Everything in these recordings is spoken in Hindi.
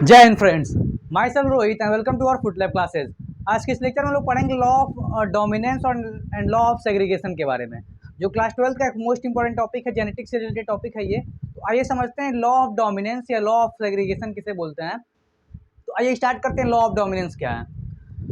जय Hind friends, myself Rohit and welcome to our foot lab classes. आज के इस लेक्चर में हम लोग पढ़ेंगे लॉ ऑफ डोमिनेंस और एंड लॉ ऑफ सेग्रीगेशन के बारे में, जो क्लास 12 का एक मोस्ट इंपॉर्टेंट टॉपिक है। जेनेटिक्स से रिलेटेड टॉपिक है ये। तो आइए समझते हैं लॉ ऑफ डोमिनेंस या लॉ ऑफ सेग्रीगेशन किसे बोलते हैं। तो आइए स्टार्ट करते हैं लॉ ऑफ डोमिनेंस क्या है।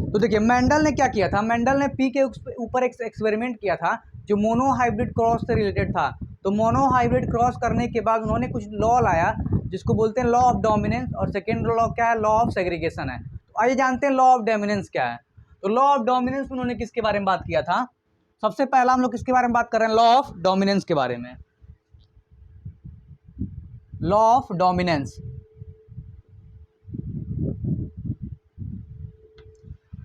तो देखिए, मेंडल ने क्या किया था, मेंडल ने पी के ऊपर एक एक्सपेरिमेंट किया था जो मोनोहाइब्रिड क्रॉस से रिलेटेड था। तो मोनोहाइब्रिड क्रॉस करने के बाद उन्होंने कुछ लॉ लाया जिसको बोलते हैं लॉ ऑफ डोमिनेंस, और सेकेंड लॉ क्या है, लॉ ऑफ सेग्रीगेशन है। तो आइए जानते हैं लॉ ऑफ डोमिनेंस क्या है। तो लॉ ऑफ डोमिनेंस में उन्होंने किसके बारे में बात किया था? सबसे पहला हम लोग किसके बारे में बात कर रहे हैं? लॉ ऑफ डोमिनेंस के बारे में। Law of dominance,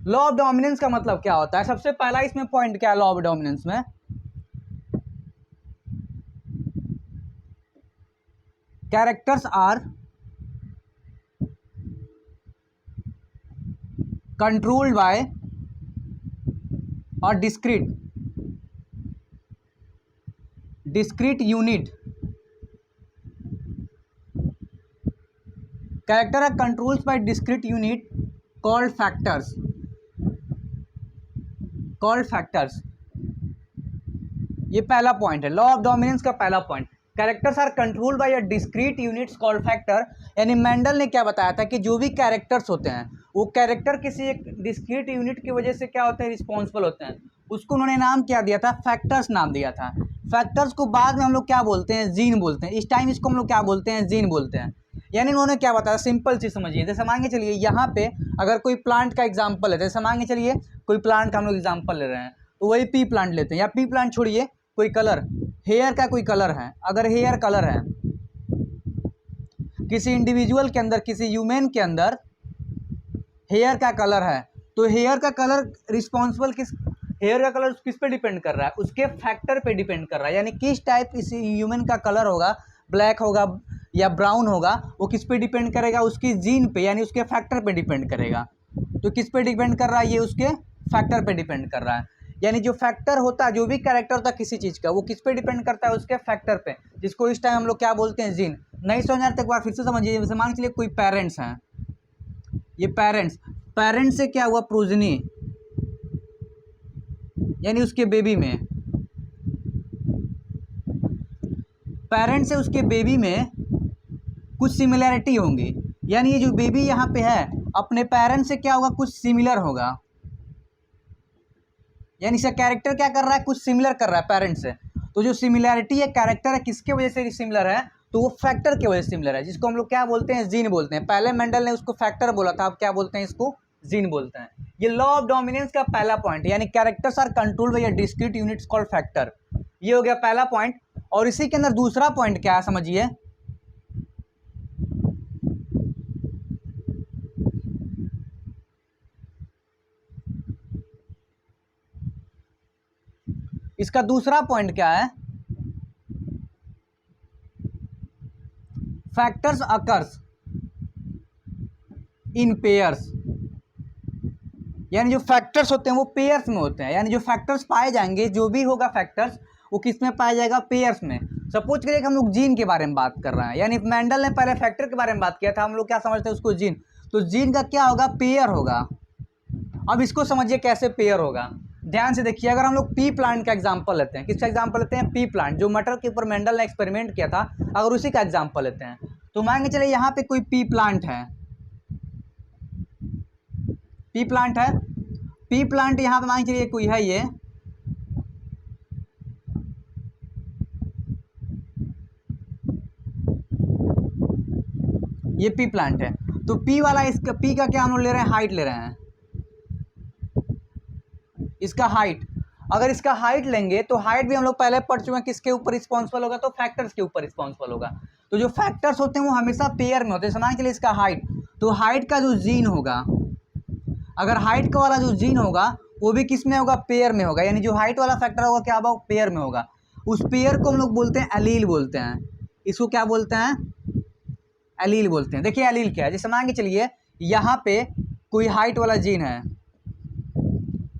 law of dominance का मतलब क्या होता है? सबसे पहला इसमें पॉइंट क्या है लॉ ऑफ डोमिनेंस में? कैरेक्टर्स आर कंट्रोल्ड बाय और discrete unit. Character are controlled by discrete unit called factors. ये पहला पॉइंट है लॉ ऑफ डोमिनेंस का पहला point. Characters are controlled by a discrete units called factor. यानी मेंडल ने क्या बताया था कि जो भी कैरेक्टर्स होते हैं वो कैरेक्टर किसी एक डिस्क्रीट यूनिट की वजह से क्या होते हैं, रिस्पॉन्सिबल होते हैं। उसको उन्होंने नाम क्या दिया था? फैक्टर्स नाम दिया था। फैक्टर्स को बाद में हम लोग क्या बोलते हैं? जीन बोलते हैं। इस टाइम इसको हम लोग क्या बोलते हैं? जीन बोलते हैं। यानी उन्होंने क्या बताया, सिंपल चीज समझिए। जैसे मान के चलिए यहाँ पे अगर कोई प्लांट का एग्जाम्पल है, जैसे मान के चलिए कोई प्लांट का हम लोग एग्जाम्पल ले रहे हैं, तो वही पी प्लांट लेते हैं। या पी प्लांट छोड़िए, कोई कलर, हेयर का कोई कलर है। अगर हेयर कलर है किसी इंडिविजुअल के अंदर, किसी ह्यूमन के अंदर हेयर का कलर है, तो हेयर का कलर रिस्पॉन्सिबल हेयर का कलर किस पे डिपेंड कर रहा है? उसके फैक्टर पे डिपेंड कर रहा है। यानी किस टाइप इस ह्यूमन का कलर होगा, ब्लैक होगा या ब्राउन होगा, वो किस पे डिपेंड करेगा? उसकी जीन पे, यानी उसके फैक्टर पे डिपेंड करेगा। तो किस पे डिपेंड कर रहा है? ये उसके फैक्टर पे डिपेंड कर रहा है। यानी जो फैक्टर होता है, जो भी कैरेक्टर होता है किसी चीज़ का, वो किस पे डिपेंड करता है? उसके फैक्टर पे, जिसको इस टाइम हम लोग क्या बोलते हैं? जीन। नहीं समझ तक बार फिर से समझिए। जैसे मान के चलिए कोई पेरेंट्स हैं, ये पेरेंट्स से क्या हुआ? प्रोजनी, यानी उसके बेबी में, पेरेंट्स से उसके बेबी में कुछ सिमिलैरिटी होंगी। यानी ये जो बेबी यहाँ पे है अपने पेरेंट्स से क्या होगा? कुछ सिमिलर होगा। यानी इसका कैरेक्टर क्या कर रहा है? कुछ सिमिलर कर रहा है पेरेंट्स से। तो जो सिमिलैरिटी है, कैरेक्टर है, किसके वजह से सिमिलर है? तो वो फैक्टर की वजह से सिमिलर है, जिसको हम लोग क्या बोलते हैं? जीन बोलते हैं। पहले मेंडल ने उसको फैक्टर बोला था, अब क्या बोलते हैं? इसको जीन बोलते हैं। ये लॉ ऑफ डोमिनेंस का पहला पॉइंट, यानी characters are controlled by a discrete units called factor. ये हो गया पहला पॉइंट। और इसी के अंदर दूसरा पॉइंट क्या है समझिए। इसका दूसरा पॉइंट क्या है? Factors occurs in pairs. यानी जो फैक्टर्स होते हैं वो पेयर्स में होते हैं। यानी जो फैक्टर्स पाए जाएंगे, जो भी होगा फैक्टर्स, वो किस में पाया जाएगा? पेयर्स में। सपोज करिए कि हम लोग जीन के बारे में बात कर रहे हैं, यानी मेंडल ने पहले फैक्टर के बारे में बात किया था, हम लोग क्या समझते हैं उसको? जीन। तो जीन का क्या होगा? पेयर होगा। अब इसको समझिए कैसे पेयर होगा। ध्यान से देखिए, अगर हम लोग पी प्लांट का एग्जांपल लेते हैं, किसका एग्जांपल लेते हैं? पी प्लांट, जो मटर के ऊपर मेंडल ने एक्सपेरिमेंट किया था, अगर उसी का एग्जांपल लेते हैं, तो मान के चलिए यहाँ पे कोई पी प्लांट है, पी प्लांट है, पी प्लांट यहाँ पे मान के चलिए कोई है, ये पी प्लांट है। तो पी वाला, इसका पी का क्या हम लोग ले रहे हैं? हाइट ले रहे हैं, इसका हाइट। अगर इसका हाइट लेंगे तो हाइट भी हम लोग पहले पढ़ चुके हैं, किसके ऊपर रिस्पॉन्सिबल होगा? तो फैक्टर्स के ऊपर रिस्पॉन्सिबल होगा। तो जो फैक्टर्स होते हैं वो हमेशा पेयर में होते हैं। मान के लिए इसका हाइट, तो हाइट का जो जीन होगा, अगर हाइट का वाला जो जीन होगा वो भी किस में होगा? पेयर में होगा। यानी जो हाइट वाला फैक्टर होगा क्या होगा? पेयर में होगा। उस पेयर को हम लोग बोलते हैं एलील बोलते हैं। इसको क्या बोलते हैं? एलील बोलते हैं। देखिए एलील क्या है। जैसे मान के चलिए यहाँ पे कोई हाइट वाला जीन है,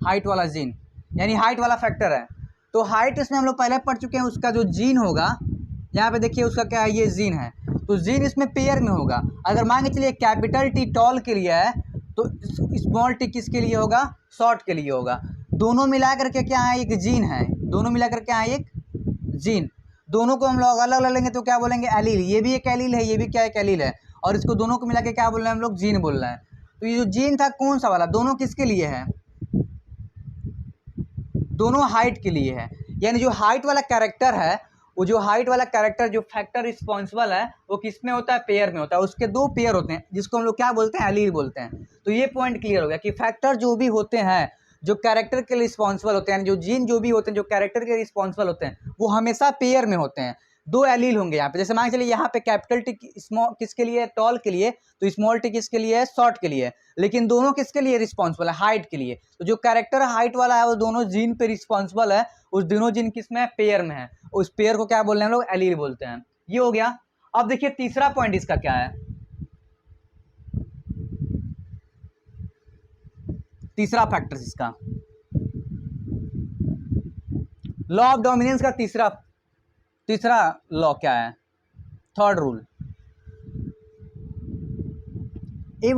हाइट वाला जीन यानी हाइट वाला फैक्टर है, तो हाइट इसमें हम लोग पहले पढ़ चुके हैं। उसका जो जीन होगा, यहाँ पे देखिए उसका क्या है? ये जीन है। तो जीन इसमें पेयर में होगा। अगर मान के चलिए कैपिटल टी टॉल के लिए है तो स्मॉल टी किसके लिए होगा, शॉर्ट के लिए होगा। दोनों मिला करके क्या है, एक जीन है, दोनों मिला करके क्या है, एक जीन। दोनों को हम लोग अलग अलग लेंगे तो क्या बोलेंगे, एलील। ये भी एक एलील है, ये भी क्या एक एलील है, और इसको दोनों को मिला के क्या बोल रहे हैं हम लोग, जीन बोल रहे हैं। तो ये जो जीन था कौन सा वाला, दोनों किसके लिए है, दोनों हाइट के लिए है। यानी जो हाइट वाला कैरेक्टर है, वो जो हाइट वाला कैरेक्टर जो फैक्टर रिस्पॉन्सिबल है वो किस में होता है, पेयर में होता है। उसके दो पेयर होते हैं जिसको हम लोग क्या बोलते हैं, एलील बोलते हैं। तो ये पॉइंट क्लियर हो गया कि फैक्टर जो भी होते हैं जो कैरेक्टर के लिए रिस्पॉन्सिबल होते हैं, जो जीन जो भी होते हैं जो कैरेक्टर के रिस्पॉन्सिबल होते हैं, वो हमेशा पेयर में होते हैं। दो एलील होंगे यहाँ पे। जैसे मान चलिए यहाँ पे कैपिटल टी स्मॉल किसके लिए, टॉल के लिए, तो स्मॉल टी किसके लिए है, शॉर्ट के लिए। लेकिन दोनों किसके लिए रिस्पॉन्सिबल है, हाइट के लिए। तो जो कैरेक्टर हाइट वाला है वो दोनों जीन पे रिस्पॉन्सिबल है, उस दोनों जीन किसमें है, पेयर में है। उस पेयर को क्या बोल रहे हैं हम लोग, एलील बोलते हैं। ये हो गया। अब देखिए तीसरा पॉइंट इसका क्या है, तीसरा फैक्टर इसका लॉ ऑफ डोमिनेंस का तीसरा लॉ क्या है, third rule. If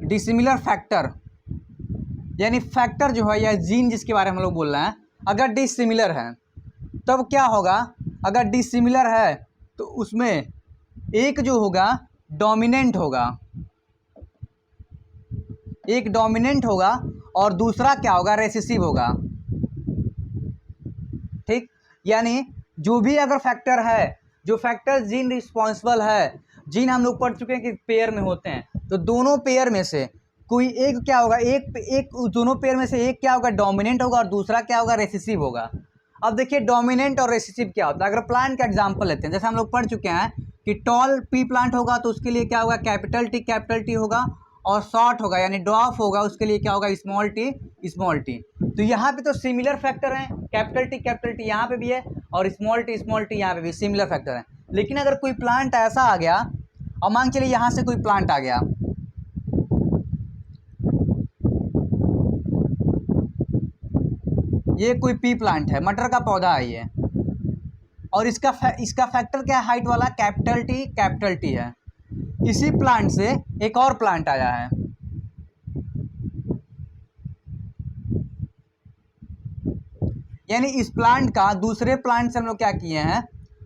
dissimilar factor, यानी फैक्टर जो है या जीन जिसके बारे में हम लोग बोल रहे हैं, अगर डिसिमिलर है तब क्या होगा, अगर डिसिमिलर है तो उसमें एक जो होगा डोमिनेंट होगा, एक डोमिनेंट होगा और दूसरा क्या होगा, रेसेसिव होगा। ठीक, यानी जो भी अगर फैक्टर है, जो फैक्टर जीन रिस्पॉन्सिबल है, जीन हम लोग पढ़ चुके हैं कि पेयर में होते हैं, तो दोनों पेयर में से कोई एक क्या होगा, एक दोनों पेयर में से एक क्या होगा, डोमिनेंट होगा और दूसरा क्या होगा, रेसेसिव होगा। अब देखिए डोमिनेंट और रेसेसिव क्या होता है। अगर प्लांट का एग्जांपल लेते हैं, जैसे हम लोग पढ़ चुके हैं कि टॉल पी प्लांट होगा तो उसके लिए क्या होगा, कैपिटल टी होगा, और शॉर्ट होगा यानी ड्वार्फ होगा, उसके लिए क्या होगा, स्मॉल टी। तो यहाँ पे तो सिमिलर फैक्टर हैं, कैपिटल टी यहाँ पे भी है और स्मॉल टी यहाँ पे भी सिमिलर फैक्टर हैं। लेकिन अगर कोई प्लांट ऐसा आ गया, और मान चलिए यहाँ से कोई प्लांट आ गया, ये कोई पी प्लांट है, मटर का पौधा है ये, और इसका फैक्टर क्या है, हाइट वाला, कैपिटल टी है। इसी प्लांट से एक और प्लांट आया है, यानी इस प्लांट का दूसरे प्लांट से हम लोग क्या किए हैं,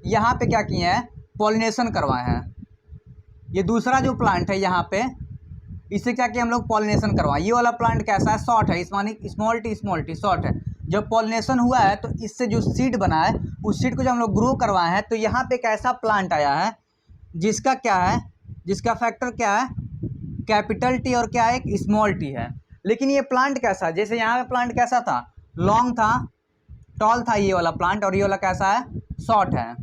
यहाँ पे क्या किए हैं, पॉलिनेशन करवाए हैं। ये दूसरा जो प्लांट है यहाँ पे, इससे क्या किया हम लोग, पॉलिनेशन करवाए। ये वाला प्लांट कैसा है, शॉर्ट है, स्मॉल टी शॉर्ट है। जब पॉलिनेशन हुआ है तो इससे जो सीड बना है, उस सीड को जब हम लोग ग्रो करवाए हैं, तो यहाँ पे एक ऐसा प्लांट आया है जिसका क्या है, जिसका फैक्टर क्या है, कैपिटल टी और क्या है, एक स्मॉल टी है। लेकिन ये प्लांट कैसा है, जैसे यहाँ पे प्लांट कैसा था, लॉन्ग था, टॉल था ये वाला प्लांट, और ये वाला कैसा है, शॉर्ट है।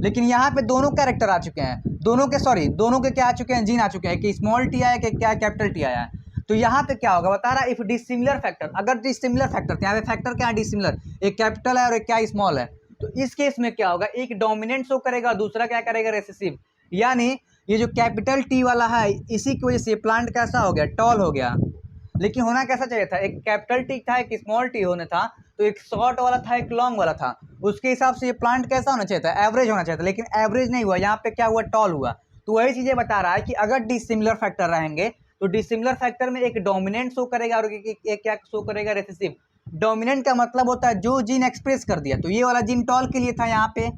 लेकिन यहाँ पे दोनों कैरेक्टर आ चुके हैं, दोनों के क्या आ चुके हैं, जीन आ चुके हैं, कि स्मॉल टी आया कि क्या कैपिटल टी आया है। तो यहाँ पे क्या होगा, बता रहा है इफ डिसिमिलर फैक्टर, अगर डिसिमिलर फैक्टर, यहाँ पे फैक्टर क्या है, डिसिमिलर, एक कैपिटल है और एक क्या स्मॉल है, तो इस केस में क्या होगा, एक डोमिनेंट शो करेगा, दूसरा क्या करेगा, रेसेसिव। यानी ये जो कैपिटल टी वाला है, इसी की वजह से प्लांट कैसा हो गया, टॉल हो गया। लेकिन होना कैसा चाहिए था, एक कैपिटल टी था, एक स्मॉल टी होना था, तो एक शॉर्ट वाला था, एक लॉन्ग वाला था। उसके हिसाब से ये प्लांट कैसा होना चाहिए था, एवरेज होना चाहिए था। लेकिन एवरेज नहीं हुआ, यहाँ पे क्या हुआ, टॉल हुआ। तो वही चीज़ें बता रहा है कि अगर डिसिमिलर फैक्टर रहेंगे तो डिसिमिलर फैक्टर में एक डोमिनेंट शो करेगा और एक क्या शो करेगा, रेसेसिव। डोमिनेंट का मतलब होता है जो जीन एक्सप्रेस कर दिया, तो ये वाला जीन टॉल के लिए था, यहाँ पे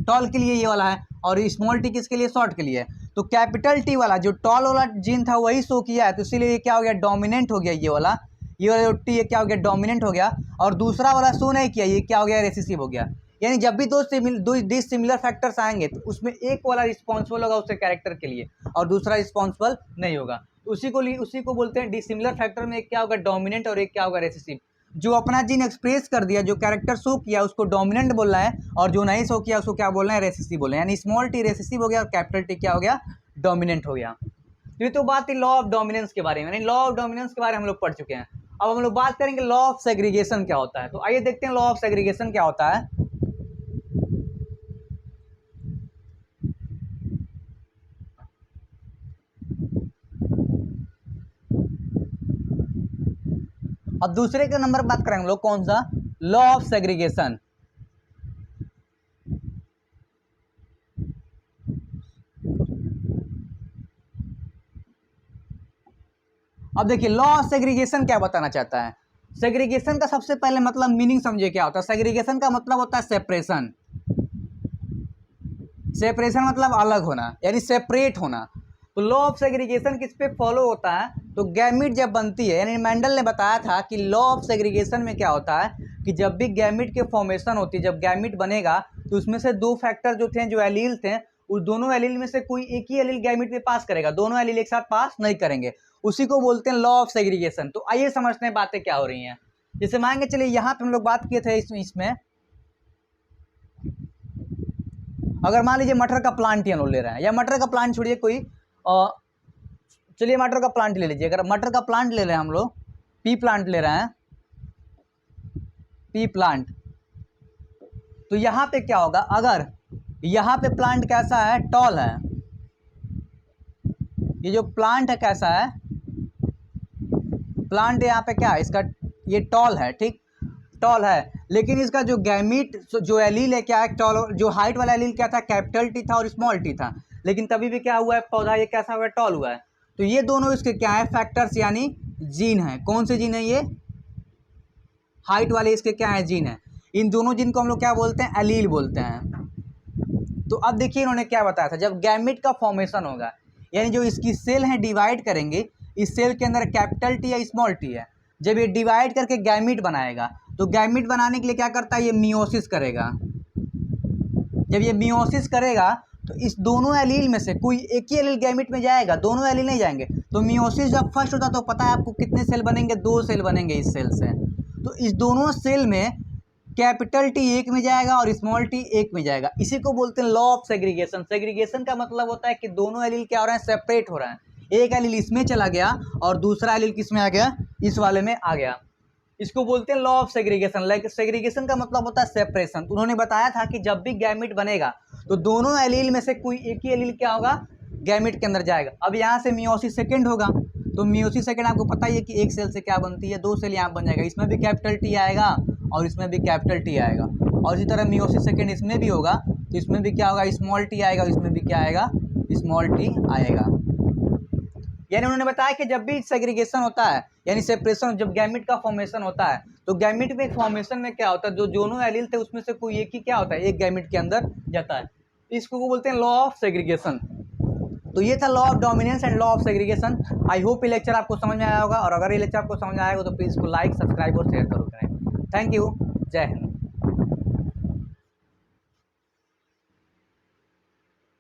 टॉल के लिए ये वाला है, और स्मॉल टी किसके लिए, शॉर्ट के लिए। तो कैपिटल टी वाला जो टॉल वाला जीन था वही शो किया है, तो इसीलिए ये क्या हो गया, डोमिनेंट हो गया। ये वाला जो टी है क्या हो गया, डोमिनेंट हो गया, और दूसरा वाला शो नहीं किया, ये क्या हो गया, रेसेसिव हो गया। यानी जब भी दो डिसिमिलर फैक्टर्स आएंगे तो उसमें एक वाला रिस्पॉन्सिबल होगा उसके कैरेक्टर के लिए और दूसरा रिस्पॉन्सिबल नहीं होगा। तो उसी को बोलते हैं डिसिमिलर फैक्टर में एक क्या होगा, डोमिनेंट, और एक क्या होगा, रेसेसिव। जो अपना जीन एक्सप्रेस कर दिया, जो कैरेक्टर शो किया उसको डोमिनेंट बोल रहा है, और जो नहीं शो किया उसको क्या बोल रहे हैं, रेसेसिव बोल रहे हैं। यानी स्मॉल टी रेसेसिव हो गया और कैपिटल टी क्या हो गया, डोमिनेंट हो गया। तो ये तो बात थी लॉ ऑफ डोमिनेंस के बारे में, यानी लॉ ऑफ डोमिनेंस के बारे में हम लोग पढ़ चुके हैं। अब हम लोग बात करेंगे लॉ ऑफ सेग्रीगेशन क्या होता है। तो आइए देखते हैं लॉ ऑफ सेग्रीगेशन क्या होता है। अब दूसरे के नंबर बात करेंगे हम लोग, कौन सा, लॉ ऑफ सेग्रीगेशन। अब देखिए लॉ ऑफ सेग्रीगेशन क्या बताना चाहता है। सेग्रीगेशन का सबसे पहले मतलब मीनिंग समझिए क्या होता है। सेग्रीगेशन का मतलब होता है सेपरेशन। सेपरेशन मतलब अलग होना, यानी सेपरेट होना। तो लॉ ऑफ सेग्रीगेशन किस पे फॉलो होता है, तो गैमीट जब बनती है, यानी मेंडल ने बताया था कि लॉ ऑफ सेग्रीगेशन में क्या होता है कि जब भी गैमीट के फॉर्मेशन होती है, जब गैमीट बनेगा तो उसमें से दो फैक्टर जो थे, जो एलील थे, उस दोनों एलील में से कोई एक ही एलील गैमीट में पास करेगा, दोनों एलील एक साथ पास नहीं करेंगे, उसी को बोलते हैं लॉ ऑफ सेग्रीगेशन। तो आइए समझते हैं बातें क्या हो रही हैं। जैसे मानेंगे, चलिए यहाँ पे हम लोग बात किए थे इसमें अगर मान लीजिए मटर का प्लांट ही हम लोग ले रहे हैं, या मटर का प्लांट छोड़िए, कोई चलिए मटर का प्लांट ले लीजिए। अगर मटर का प्लांट ले रहे हैं हम लोग, पी प्लांट ले रहे हैं, पी प्लांट, तो यहाँ पे क्या होगा, अगर यहाँ पे प्लांट कैसा है, टॉल है, ये जो प्लांट है कैसा है, प्लांट यहाँ पे क्या है इसका, ये टॉल है, ठीक, टॉल है, लेकिन इसका जो गैमीट जो एलील है क्या है, टॉल, जो हाइट वाला एलील क्या था, कैपिटल टी था और स्मॉल टी था, लेकिन तभी भी क्या हुआ है, पौधा ये कैसा हुआ है, टॉल हुआ है। तो ये दोनों इसके क्या है, फैक्टर्स यानी जीन है। कौन से जीन है ये, हाइट वाले इसके क्या है, जीन है। इन दोनों जीन को हम लोग क्या बोलते हैं, एलील बोलते हैं। तो अब देखिए इन्होंने क्या बताया था, जब गैमीट का फॉर्मेशन होगा, यानी जो इसकी सेल है डिवाइड करेंगे, इस सेल के अंदर कैपिटल टी या स्मॉल टी है, जब ये डिवाइड करके गैमीट बनाएगा, तो गैमीट बनाने के लिए क्या करता है, ये मियोसिस करेगा। जब ये मियोसिस करेगा तो इस दोनों एलील में से कोई एक ही एलील गैमीट में जाएगा, दोनों एलील नहीं जाएंगे। तो मियोसिस जब फर्स्ट होता है तो पता है आपको कितने सेल बनेंगे, 2 सेल बनेंगे इस सेल से। तो इस दोनों सेल में कैपिटल टी एक में जाएगा और स्मॉल टी एक में जाएगा, इसी को बोलते हैं लॉ ऑफ सेग्रीगेशन। सेग्रीगेशन का मतलब होता है कि दोनों एलील क्या हो रहे हैं, सेपरेट हो रहे हैं। एक एलील इसमें चला गया और दूसरा एलील किस में आ गया, इस वाले में आ गया। इसको बोलते हैं law of segregation. Like segregation का मतलब होता है सेपरेशन। तो उन्होंने बताया था कि जब भी गैमीट बनेगा तो दोनों एलील में से कोई एक ही एलील क्या होगा, गैमीट के अंदर जाएगा। अब यहाँ से मियोसिस सेकेंड होगा, तो मियोसिस सेकेंड आपको पता ही है कि एक सेल से क्या बनती है, 2 सेल यहाँ बन जाएगा, इसमें भी कैपिटल टी आएगा और इसमें भी कैपिटल टी आएगा। और इसी तरह मियोसिस सेकेंड इसमें भी होगा, तो इसमें भी क्या होगा, स्मॉल टी आएगा, इसमें भी क्या आएगा, स्मॉल टी आएगा। यानी उन्होंने बताया कि जब भी सेग्रीगेशन होता है, यानी सेपरेशन, जब गैमीट का फॉर्मेशन होता है, तो गैमीट में फॉर्मेशन में क्या होता है, जो दोनों एलील थे उसमें से कोई एक ही क्या होता है, एक गैमीट के अंदर जाता है। इसको बोलते हैं लॉ ऑफ सेग्रीगेशन। तो ये था law of dominance and law of segregation. I hope ये लेक्चर आपको समझ में आया होगा, और अगर ये लेक्चर आपको समझ में आएगा तो प्लीज़ इसको लाइक, सब्सक्राइब और शेयर जरूर करें। थैंक यू, जय हिंद।